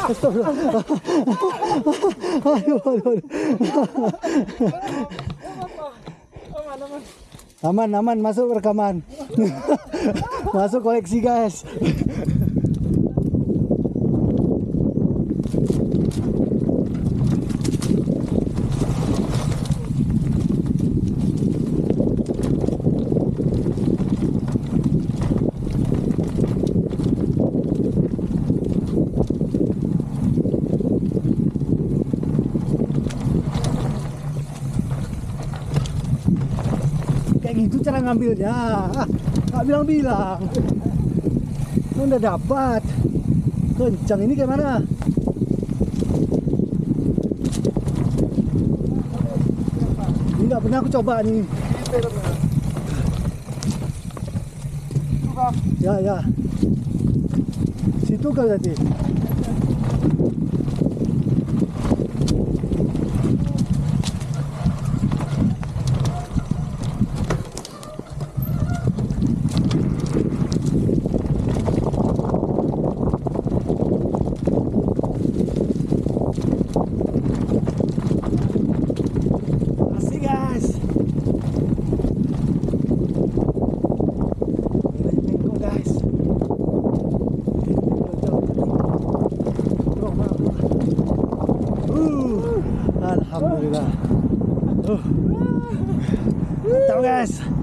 Astagfirullah. Aduh, aduh, aduh. Aman, aman, masuk rekaman. Masuk koleksi, guys. Kayak gitu cara ngambilnya. Nggak bilang-bilang. Udah dapat. Kencang ini kayak mana? Ini nggak pernah aku coba nih. Ya, ya. Situ kali tadi. Alhamdulillah. Mantap, guys.